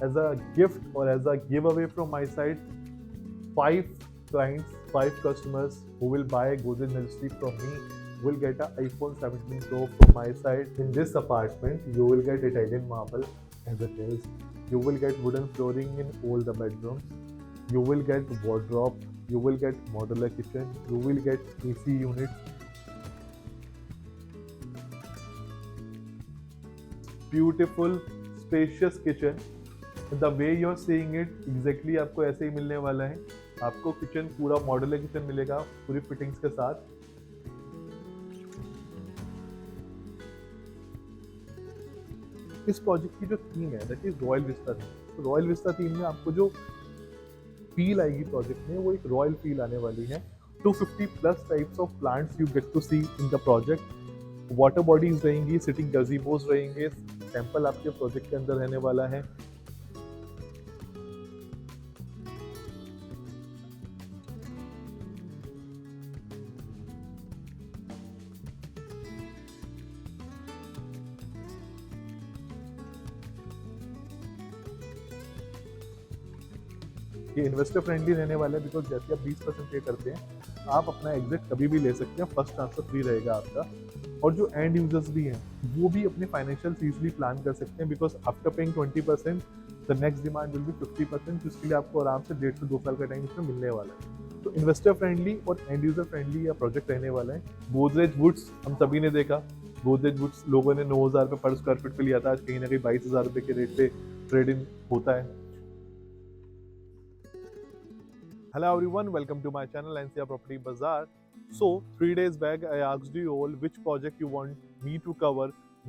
as a gift or as a giveaway from my side, 5 clients, 5 customers who will buy Godrej Majesty from me will get an iPhone 17 Pro from my side. In this apartment, you will get Italian marble as it is. You will get wooden flooring in all the bedrooms. You will get wardrobe. You will get modular kitchen. You will get AC units. Beautiful, spacious kitchen. The way you are seeing it exactly आपको ऐसे ही मिलने वाला है. आपको kitchen पूरा modular kitchen मिलेगा पूरी fittings के साथ. इस प्रोजेक्ट की जो थीम है that is royal Vista theme. तो रॉयल विस्टा थीम में आपको जो फील आएगी प्रोजेक्ट में वो एक रॉयल फील आने वाली है. 250 plus types of plants you get to see in the project. Water bodies रहेंगी, सिटिंग गजीबोज रहेंगे. टेम्पल आपके प्रोजेक्ट के अंदर रहने वाला है. ये इन्वेस्टर फ्रेंडली रहने वाला है बिकॉज जैसे आप 20% पे करते हैं आप अपना एग्जिट कभी भी ले सकते हैं. फर्स्ट ट्रांसफर फ्री रहेगा आपका. और जो एंड यूजर्स भी हैं वो भी अपने फाइनेंशियल इजीली प्लान कर सकते हैं because after paying 20% the next demand will be 50%, जिसके लिए आपको आराम से 1.5 से 2 साल का टाइम इसमें मिलने वाला है. तो इन्वेस्टर फ्रेंडली और एंड यूजर फ्रेंडली या प्रोजेक्ट रहने वाला है. गोदरेज वुड्स हम सभी ने देखा. गोदरेज वुड्स लोगों ने 9,000 रुपये पर स्क्वायर फीट पे लिया था. आज कहीं ना कहीं 22,000 रुपये के रेट पे ट्रेड इन होता है. Hello everyone, welcome to my channel NCR Property Bazaar. So 3 days back I asked you all which project you want me to cover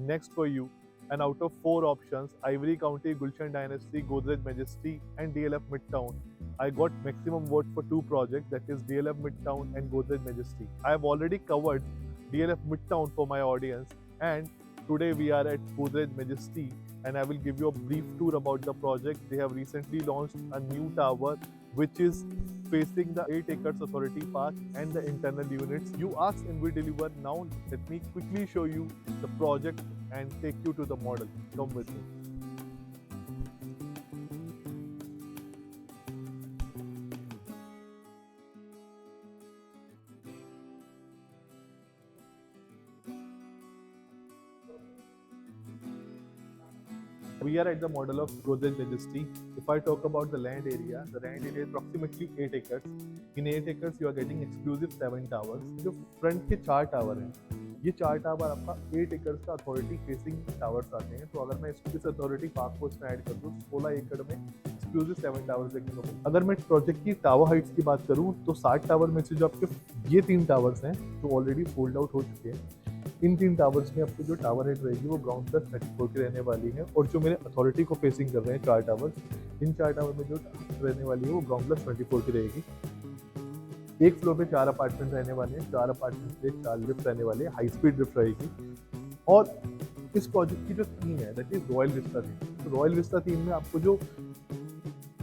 next for you, and out of 4 options, Ivory County, Gulshan Dynasty, Godrej Majesty and DLF Midtown, I got maximum vote for 2 projects, that is DLF Midtown and Godrej Majesty. I have already covered DLF Midtown for my audience, and today we are at Godrej Majesty and I will give you a brief tour about the project. They have recently launched a new tower which is facing the 8 acres authority park and the internal units. You ask and we deliver. Now let me quickly show you the project and take you to the model. Come with me. We are at the model of Godrej Majesty. If I talk about the land area is approximately 8 acres. In 8 acres, you are getting exclusive 7 towers. जो front के 4 tower हैं, ये 4 tower आपका 8 acres का authority facing towers आते हैं. तो अगर मैं इस अथॉरिटी पार्क को इसमें ऐड कर दूँ 16 एकड़ में एक्सक्लूसिव 7 टावर्स देखने को मिले. अगर मैं प्रोजेक्ट की टावर हाइट्स की बात करूँ तो 60 टावर में से जो आपके ये 3 टावर्स हैं जो ऑलरेडी सोल्ड आउट हो चुके हैं, इन 3 टावर्स में आपको जो टावर हाइट रहेगी वो ग्राउंड प्लस 34 की रहने वाली है. और जो मेरे अथॉरिटी को फेसिंग कर रहे हैं 4 टावर्स, इन 4 टावर में जो रहने वाली है वो ग्राउंड प्लस 24 की रहेगी. एक फ्लोर पे 4 अपार्टमेंट रहने वाले हैं. 4 अपार्टमेंट पे 4 लिफ्ट रहने वाले हैं. हाई स्पीड लिफ्ट रहेगी. और इस प्रोजेक्ट की जो थीम है that is royal Vista theme. तो रॉयल विस्टा थीम में आपको जो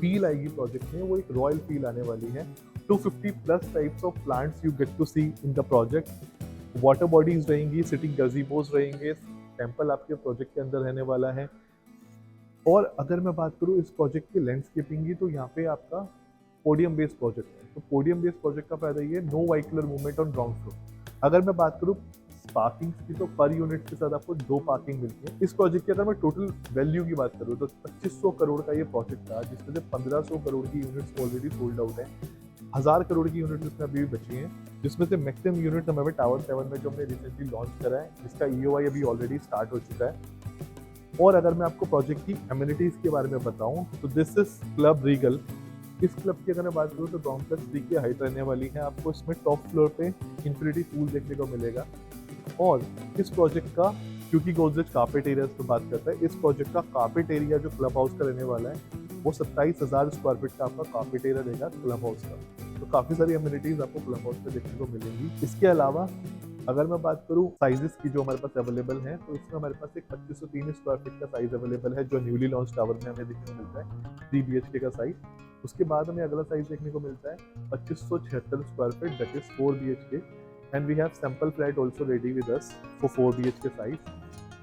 फील आएगी प्रोजेक्ट में वो एक रॉयल फील आने वाली है. 250 plus types of plants you get to see in the project. Water bodies रहेंगी, सिटिंग गजीबोज रहेंगे. टेम्पल आपके प्रोजेक्ट के अंदर रहने वाला है. और अगर मैं बात करूँ इस प्रोजेक्ट की लैंडस्केपिंग की, तो यहाँ पे आपका पोडियम बेस्ड प्रोजेक्ट है. तो पोडियम बेस्ड प्रोजेक्ट का फायदा ये है, no vehicular movement on ground floor. अगर मैं बात करूँ पार्किंग की तो पर यूनिट के साथ आपको 2 पार्किंग मिलती है. इस प्रोजेक्ट की अगर मैं टोटल वैल्यू की बात करूँ तो 2500 करोड़ का ये प्रोजेक्ट था, जिसमें से 1500 करोड़ की यूनिट्स ऑलरेडी सोल्ड आउट है. 1000 करोड़ की यूनिट इसमें अभी भी बची हैं, जिसमें से मैक्सिमम यूनिट हमें टावर 7 में जो हमने रिसेंटली लॉन्च करा है, जिसका EOI अभी ऑलरेडी स्टार्ट हो चुका है. और अगर मैं आपको प्रोजेक्ट की एमिनिटीज के बारे में बताऊं तो दिस इज क्लब रीगल. इस क्लब की अगर मैं बात करूँ तो ग्राउंड प्लस 3 की हाइट रहने वाली है. आपको इसमें टॉप फ्लोर पे इंफिनिटी पूल देखने को मिलेगा. और इस प्रोजेक्ट का, क्योंकि गोदरेज कार्पेट एरिया पे बात करता है, इस प्रोजेक्ट का कार्पेट एरिया जो क्लब हाउस का रहने वाला है वो 27,000 स्क्वायर फीट का आपका कार्पेट एरिया रहेगा क्लब हाउस का. तो काफ़ी सारी एमिनिटीज आपको क्लब हाउस में देखने को मिलेंगी. इसके अलावा अगर मैं बात करूँ साइजेस की जो हमारे पास अवेलेबल है, तो इसमें हमारे पास एक 2503 स्क्वायर फीट का साइज अवेलेबल है जो न्यूली लॉन्च टावर में हमें देखने को मिलता है, 3 BHK का साइज. उसके बाद हमें अगला साइज देखने को मिलता है 2576 square feet, that is 4 BHK. And we have sample flat also ready with us for 4 BHK size.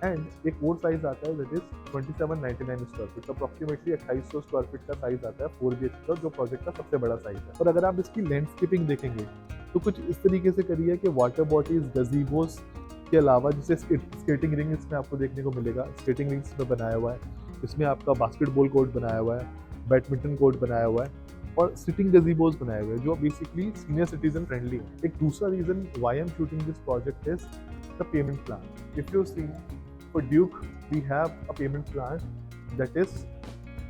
And एक और साइज आता है that is 2799 square feet, approximately 2800 square feet का साइज आता है 4BHK का, जो प्रोजेक्ट का सबसे बड़ा साइज है। और अगर आप इसकी लैंडस्केपिंग देखेंगे तो कुछ इस तरीके से करिए कि वाटर बॉटल्स, गजीबोस के अलावा जैसे स्केटिंग रिंग इसमें आपको देखने को मिलेगा, स्केटिंग रिंग इसमें बनाया हुआ है, इसमें आपका बास्केटबॉल कोर्ट बनाया हुआ है, बैडमिंटन कोर्ट बनाया हुआ है और सिटिंग गजीबोस बनाए हुए हैं जो बेसिकली सीनियर सिटीजन फ्रेंडली है। एक दूसरा reason why I am shooting this project is the payment plan. If you see for Duke, we have a payment plan that is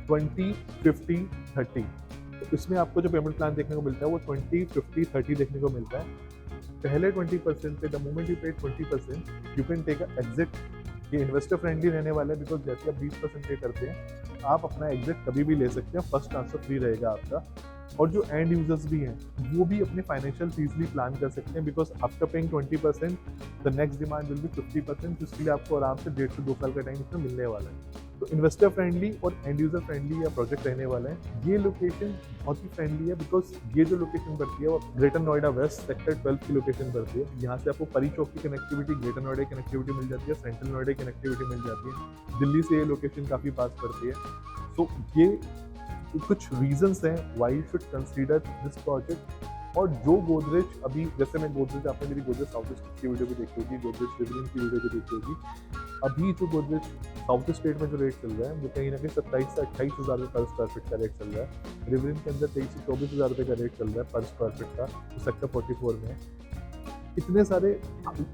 20, 50, 30. तो इसमें आपको जो पेमेंट प्लान देखने को मिलता है वो 20, 50, 30 देखने को मिलता है। पहले 20% पे, the moment you pay 20%, you can take a exit. ये इन्वेस्टर फ्रेंडली रहने वाला है बिकॉज जैसे आप 20% पे करते हैं आप अपना एग्जिट कभी भी ले सकते हैं, फर्स्ट ट्रांसफर फ्री रहेगा आपका। और जो एंड यूजर्स भी हैं वो भी अपने फाइनेंशियल इजीली प्लान कर सकते हैं because after paying 20% the next demand will be 50%, जिसके लिए आपको आराम से 1.5 से 2 साल का टाइम इसमें मिलने वाला है। तो इन्वेस्टर फ्रेंडली और एंड यूजर फ्रेंडली या प्रोजेक्ट रहने वाला है। ये लोकेशन बहुत ही फ्रेंडली है बिकॉज ये जो लोकेशन पड़ती है वो ग्रेटर नोएडा वेस्ट सेक्टर 12 की लोकेशन पड़ती है। यहाँ से आपको परी चौक की कनेक्टिविटी, ग्रेटर नोएडा की कनेक्टिविटी मिल जाती है, सेंट्रल नोएडा की कनेक्टिविटी मिल जाती है, दिल्ली से ये लोकेशन काफ़ी पास पड़ती है। सो ये कुछ रीजंस हैं why you should consider this project. और जो गोदरेज अभी, जैसे मैं गोदरेज, आपने मेरी गोदरेज साउथ ईस्ट की वीडियो भी देखी होगी, गोदरेज रिवलिन की वीडियो भी देखी होगी। अभी जो गोदरेज साउथ स्टेट में जो रेट चल रहा है वो कहीं ना कहीं 27 से 28 हज़ार रुपये पर स्क्वायर फीट का रेट चल रहा है। रिवलिन के अंदर 23 से 24 हज़ार रुपये का रेट चल रहा है पर स्क्वायर फीट का, जो सेक्टर 44 में है। इतने सारे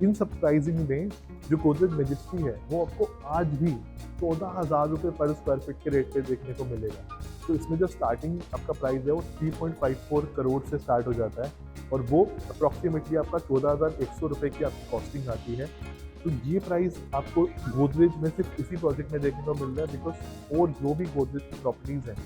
इन सब प्राइसिंग में जो गोदरेज मैजेस्टी है वो आपको आज भी 14,000 रुपये पर स्क्वायर फीट के रेट पे देखने को मिलेगा। तो इसमें जो स्टार्टिंग आपका प्राइस है वो 3.54 करोड़ से स्टार्ट हो जाता है और वो अप्रॉक्सीमेटली आपका 14,100 रुपये की आपकी कॉस्टिंग आती है। तो ये प्राइस आपको गोदरेज में सिर्फ इसी प्रोजेक्ट में देखने को मिल रहा है बिकॉज और जो भी गोदरेज की प्रॉपर्टीज़ हैं,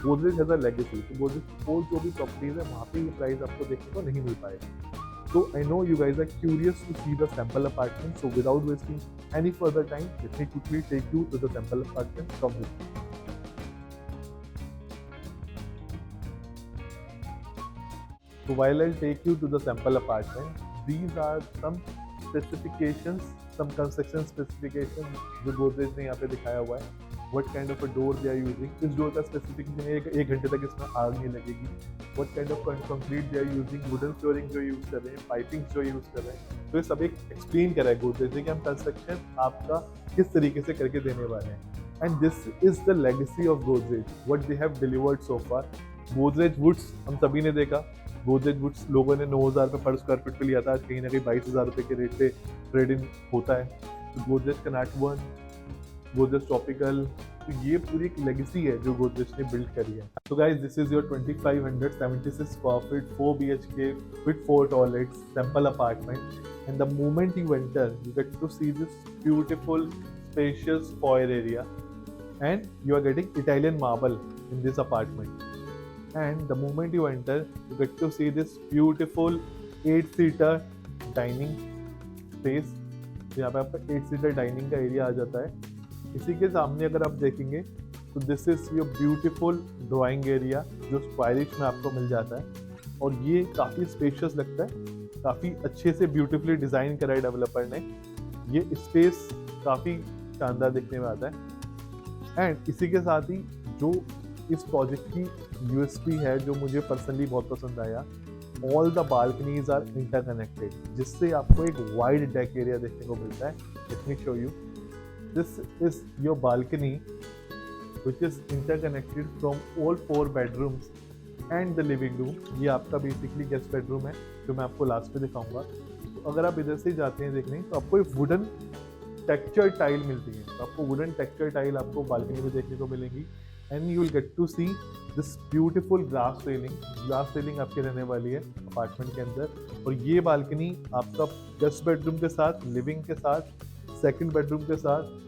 गोदरेज हैज़ अ लेगेसी, तो गोदरेज और जो भी प्रॉपर्टीज़ है वहाँ पे ये प्राइस आपको देखने को नहीं मिल पाएगा। So I know you guys are curious to see the sample apartment. So without wasting any further time, let me quickly take you to the sample apartment from this. So while I'll take you to the sample apartment, these are some specifications, some construction specifications जो Godrej ने यहाँ पे दिखाया हुआ है। What kind of a door they are using? इस door का specification है एक घंटे तक इसमें आग नहीं लगेगी। What kind of concrete they are using? Wooden flooring जो यूज़ कर रहे हैं, पाइपिंग जो यूज़ कर रहे हैं, तो ये सब एक एक्सप्लेन करा है गोदरेज कि हम कंस्ट्रक्शन आपका किस तरीके से करके देने वाले हैं। And this is the legacy of Godrej, what they have delivered so far. Godrej Woods हम सभी ने देखा, गोदरेज वुड्स लोगों ने 9,000 रुपये पर स्क्वायर फीट पे लिया था, आज कहीं ना कहीं 22,000 रुपये के रेट पे ट्रेडिंग होता है। तो गोदरेज कनैट वन, गोदरेज ट्रॉपिकल, तो ये पूरी एक लेगेसी है जो गोदरेज ने बिल्ड करी है। तो guys, this is your 2576 square feet 4BHK with 4 toilets sample apartment, and the moment you enter you get to see this beautiful spacious foyer area, and you are getting Italian marble in this apartment. And the moment you enter you get to see this beautiful 8-seater dining space। यहाँ पे आपका 8-seater dining का area आ जाता है। इसी के सामने अगर आप देखेंगे तो this is your beautiful drawing area जो स्क्वायरिश में आपको मिल जाता है और ये काफ़ी स्पेशियस लगता है, काफ़ी अच्छे से ब्यूटीफुली डिज़ाइन करा है डेवलपर ने। ये स्पेस काफ़ी शानदार दिखने में आता है। एंड इसी के साथ ही जो इस प्रोजेक्ट की यूएसपी है जो मुझे पर्सनली बहुत पसंद आया, all the balconies are interconnected, जिससे आपको एक वाइड डेक एरिया देखने को मिलता है। Late me show you, this is your balcony which is interconnected from all 4 bedrooms and the living room। ये आपका बेसिकली गेस्ट बेडरूम है जो मैं आपको लास्ट में दिखाऊंगा। तो अगर आप इधर से जाते हैं देखने तो आपको एक वुडन टेक्सचर टाइल मिलती है, तो आपको वुडन टेक्सचर टाइल आपको बालकनी में देखने को मिलेंगी। And you will get to see this beautiful glass railing आपके रहने वाली है अपार्टमेंट के अंदर। और ये बालकनी आपका गेस्ट बेडरूम के साथ, लिविंग के साथ, सेकंड बेडरूम के साथ,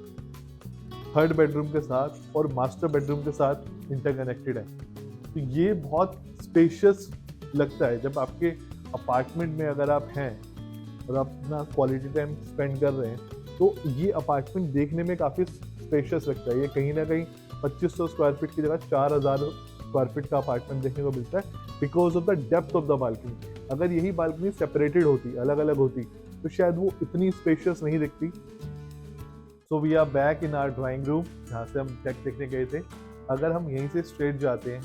थर्ड बेडरूम के साथ और मास्टर बेडरूम के साथ इंटरकनेक्टेड है। तो ये बहुत स्पेशियस लगता है जब आपके अपार्टमेंट में अगर आप हैं और आप अपना क्वालिटी टाइम स्पेंड कर रहे हैं, तो ये अपार्टमेंट देखने में काफ़ी स्पेशियस लगता है। ये कहीं ना कहीं 2500 स्क्वायर फीट की जगह 4,000 स्क्वायर फीट का अपार्टमेंट देखने को मिलता है because of the depth of the balcony. अगर यही बालकनी सेपरेटेड होती, अलग अलग होती, तो शायद वो इतनी स्पेशियस नहीं दिखती। So we are back in our drawing room, जहाँ से हम डेक देखने गए थे। अगर हम यहीं से स्ट्रेट जाते हैं,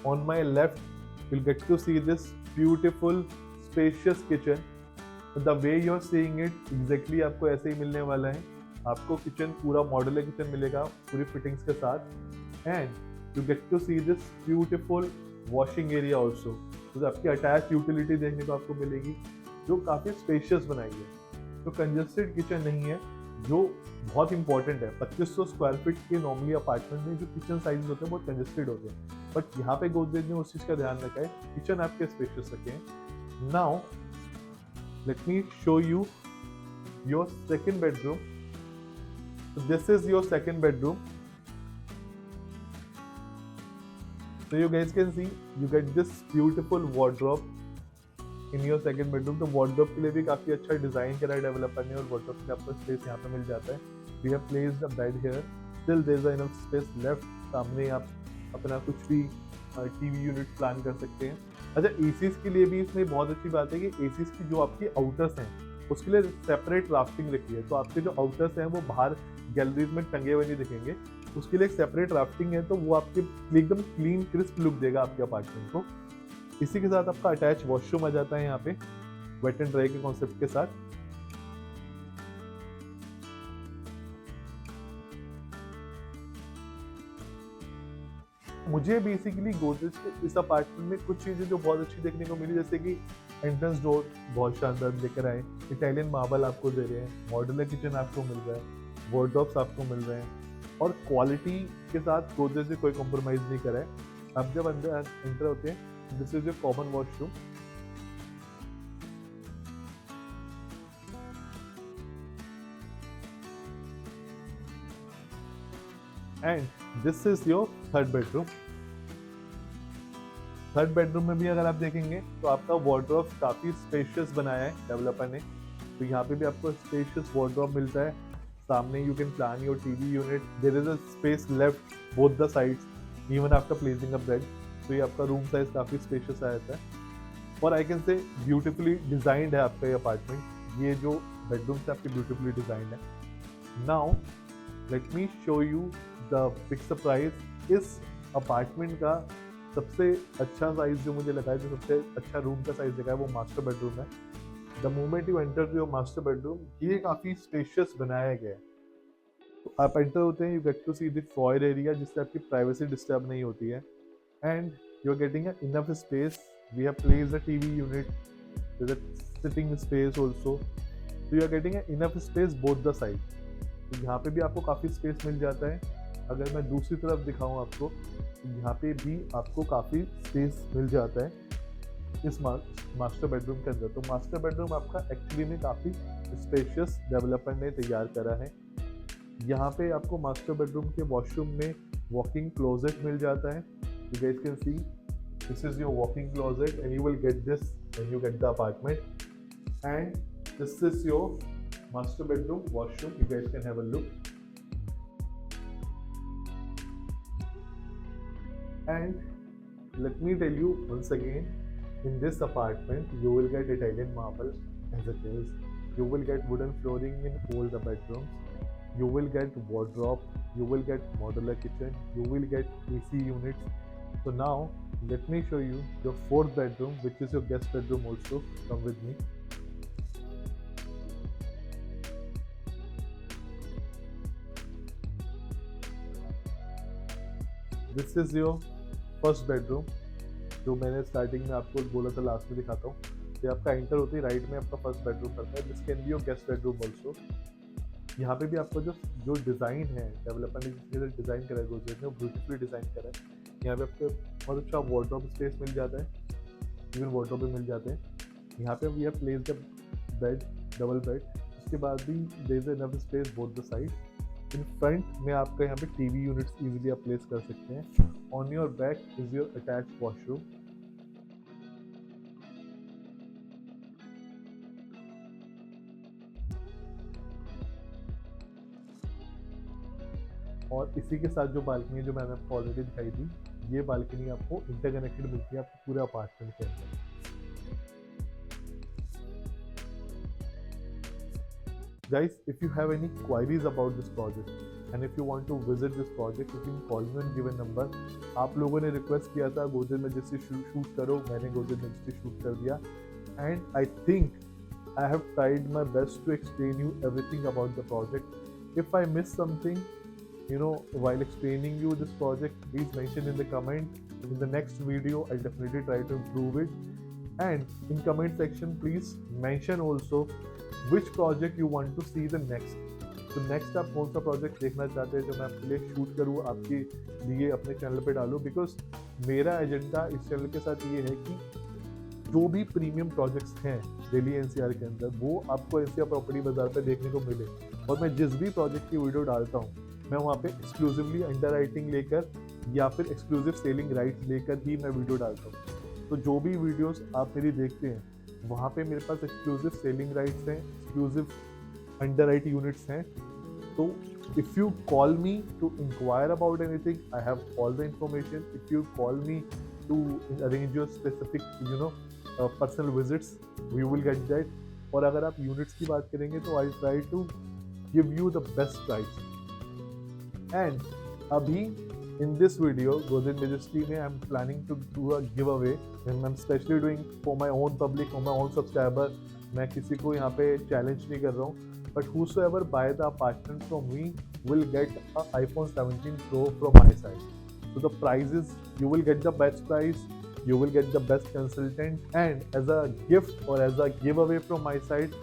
on my left will get to see this beautiful spacious kitchen. The way you are seeing it exactly आपको ऐसे ही मिलने वाला है। आपको किचन पूरा मॉड्यूलर किचन मिलेगा पूरी फिटिंग्स के साथ, and you get to see this beautiful washing area also. तो आपकी अटैच यूटिलिटी देखने को आपको मिलेगी जो काफ़ी स्पेशियस बनाई है। तो कंजस्टेड किचन नहीं है, जो बहुत इंपॉर्टेंट है। 2500 स्क्वायर फीट के नॉर्मली अपार्टमेंट में जो किचन साइज होते हैं बहुत कंजस्टेड होते हैं, बट यहाँ पे गोदरेज ने उस चीज़ का ध्यान रखा है, किचन आपके स्पेशियस रखे हैं। Now let me show you your second bedroom. This is your second bedroom. So you guys can see you get this beautiful wardrobe in your second bedroom। तो wardrobe के लिए भी काफी अच्छा डिजाइन करा है डेवलपर ने, और wardrobe के लिए आपको स्पेस यहाँ पे मिल जाता है। We have placed a bed here, still there is enough space left। सामने आप अपना कुछ भी टीवी यूनिट प्लान कर सकते हैं। अच्छा, एसीज के लिए भी इसमें बहुत अच्छी बात है कि एसीज की जो आपकी आउटर्स हैं उसके लिए सेपरेट राफ्टिंग रखी है, तो आपके जो आउटर्स हैं वो बाहर गैलरीज में टंगे हुए नहीं दिखेंगे। उसके लिए एक सेपरेट राफ्टिंग है, तो वो आपके एकदम क्लीन क्रिस्प लुक देगा आपके अपार्टमेंट को। इसी के साथ आपका अटैच वॉशरूम आ जाता है यहाँ पे वेट एंड ड्राई के कॉन्सेप्ट के साथ। मुझे बेसिकली गोदरेज के इस अपार्टमेंट में कुछ चीजें जो बहुत अच्छी देखने को मिली, जैसे कि एंट्रेंस डोर बहुत शानदार लेकर आए, इटालियन मार्बल आपको दे रहे हैं, मॉड्यूलर किचन आपको मिल रहा है, वार्डरोब्स आपको मिल रहे हैं, और क्वालिटी के साथ गोदरेज से कोई कॉम्प्रोमाइज नहीं करा है। आप जब अंदर एंटर होते हैं, this is your common washroom. And this is your third bedroom. Third bedroom में भी अगर आप देखेंगे तो आपका वार्डरोब काफी स्पेशियस बनाया है डेवलपर ने। तो यहाँ पे भी आपको स्पेशियस वार्डरोब मिलता है। सामने you can plan your TV unit. There is a space left both the sides even after placing a bed. तो ये आपका रूम साइज काफी स्पेशियस आ जाता है, और I can say beautifully designed है आपका ये अपार्टमेंट। ये जो बेडरूम है आपकी ब्यूटीफुली डिजाइंड है। Now let me show you the big surprise. इस अपार्टमेंट का सबसे अच्छा साइज जो मुझे लगा है, जो सबसे अच्छा रूम का साइज लगा है, वो मास्टर बेडरूम है। The moment you enter your master bedroom, ये काफ़ी स्पेशियस बनाया गया है। तो आप एंटर होते हैं, you get to see the foyer area, जिससे आपकी प्राइवेसी डिस्टर्ब नहीं होती है, and you are getting enough space. We have placed a TV unit, there is a sitting space also. तो you are getting enough space both the side. तो यहाँ पे भी आपको काफ़ी स्पेस मिल जाता है। अगर मैं दूसरी तरफ दिखाऊँ आपको, यहाँ पे भी आपको काफ़ी स्पेस मिल जाता है इस मास्टर बेडरूम के अंदर। तो मास्टर बेडरूम आपका एक्चुअली में काफ़ी स्पेशियस डेवलपर ने तैयार करा है। यहाँ पे आपको मास्टर बेडरूम के वॉशरूम में वॉकिंग क्लोजेट मिल जाता है। You guys can see this is your walking closet, and you will get this when you get the apartment. And this is your master bedroom washroom. You guys can have a look. And let me tell you once again, in this apartment you will get Italian marble as it is. You will get wooden flooring in all the bedrooms. You will get wardrobe. You will get modular kitchen. You will get AC units. So now let me show you your fourth bedroom, which is your guest bedroom also. Come with me. This is your first bedroom, जो मैंने starting में आपको बोला था, last में दिखाता हूँ। ये आपका एंटर होते ही राइट में आपका फर्स्ट बेडरूम पड़ता है। This can be your guest bedroom also. यहाँ पे भी आपको जो डिज़ाइन है, डेवलपर ने जिस डिज़ाइन करा है गोदरेज ने, वो ब्यूटीफुली डिज़ाइन करा है। यहाँ पे आपको बहुत अच्छा वार्डरोब स्पेस मिल जाता है, इवन वार्डरोब भी मिल जाते हैं। यहाँ पे we have placed a bed, double bed. उसके बाद भी there is enough space both the side. In front में आपका यहाँ पे टीवी यूनिट्स इजीली आप प्लेस कर सकते हैं। On your back is your attach washroom. और इसी के साथ जो बालकनी जो मैंने आपको ऑलरेडी दिखाई थी, ये बालकनी आपको इंटरकनेक्टेड मिलती है आपको पूरे अपार्टमेंट के अंदर। Guys, if you have any queries about this project and if you want to visit this project, you can call me on given number. आप लोगों ने रिक्वेस्ट किया था गोदरेज मैजेस्टी शूट करो, मैंने गोदरेज मैजेस्टी शूट कर दिया, and I think I have tried my best to explain you everything about the project. If I miss something, while explaining you this project, please mention in the comment. In the next video, I'll definitely try to improve it. And in comment section, please mention also which project you want to see the next. तो next आप कौन सा project देखना चाहते हैं जो मैं आपके लिए शूट करूँ, आपके लिए अपने चैनल पे डालूँ, बिकॉज मेरा एजेंडा इस चैनल के साथ ये है कि जो भी प्रीमियम प्रोजेक्ट्स हैं दिल्ली एनसीआर के अंदर वो आपको एनसीआर प्रॉपर्टी बाजार पे देखने को मिले। और मैं जिस भी प्रोजेक्ट की वीडियो डालता हूँ मैं वहाँ पे एक्सक्लूसिवली अंडर राइटिंग लेकर या फिर एक्सक्लूसिव सेलिंग राइट्स लेकर ही मैं वीडियो डालता हूँ। तो जो भी वीडियोस आप मेरी देखते हैं वहाँ पे मेरे पास एक्सक्लूसिव सेलिंग राइट्स हैं, एक्सक्लूसिव अंडर राइट यूनिट्स हैं। तो if you call me to inquire about anything, I have all the information. If you call me to arrange your specific personal visits, we will get that. और अगर आप units की बात करेंगे तो I try to give you the best price. And अभी in this video Godrej Majesty में I am planning to do a give away, I am specially doing for my own public, for my own subscriber. मैं किसी को यहाँ पे challenge नहीं कर रहा हूँ, but whosoever buy the apartment from me will get a iPhone 17 Pro from my side. So the price is, you will get the best price, you will get the best consultant, and as a gift or as a giveaway from my side,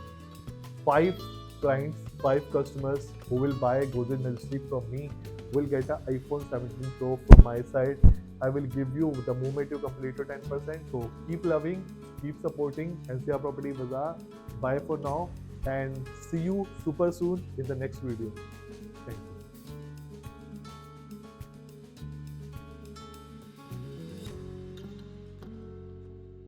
5 clients, 5 customers who will buy Godrej Majesty from me will get a iPhone 17 Pro from my side. I will give you the moment you complete your 10%. So keep loving, keep supporting NCR Property Bazaar. Bye for now and see you super soon in the next video.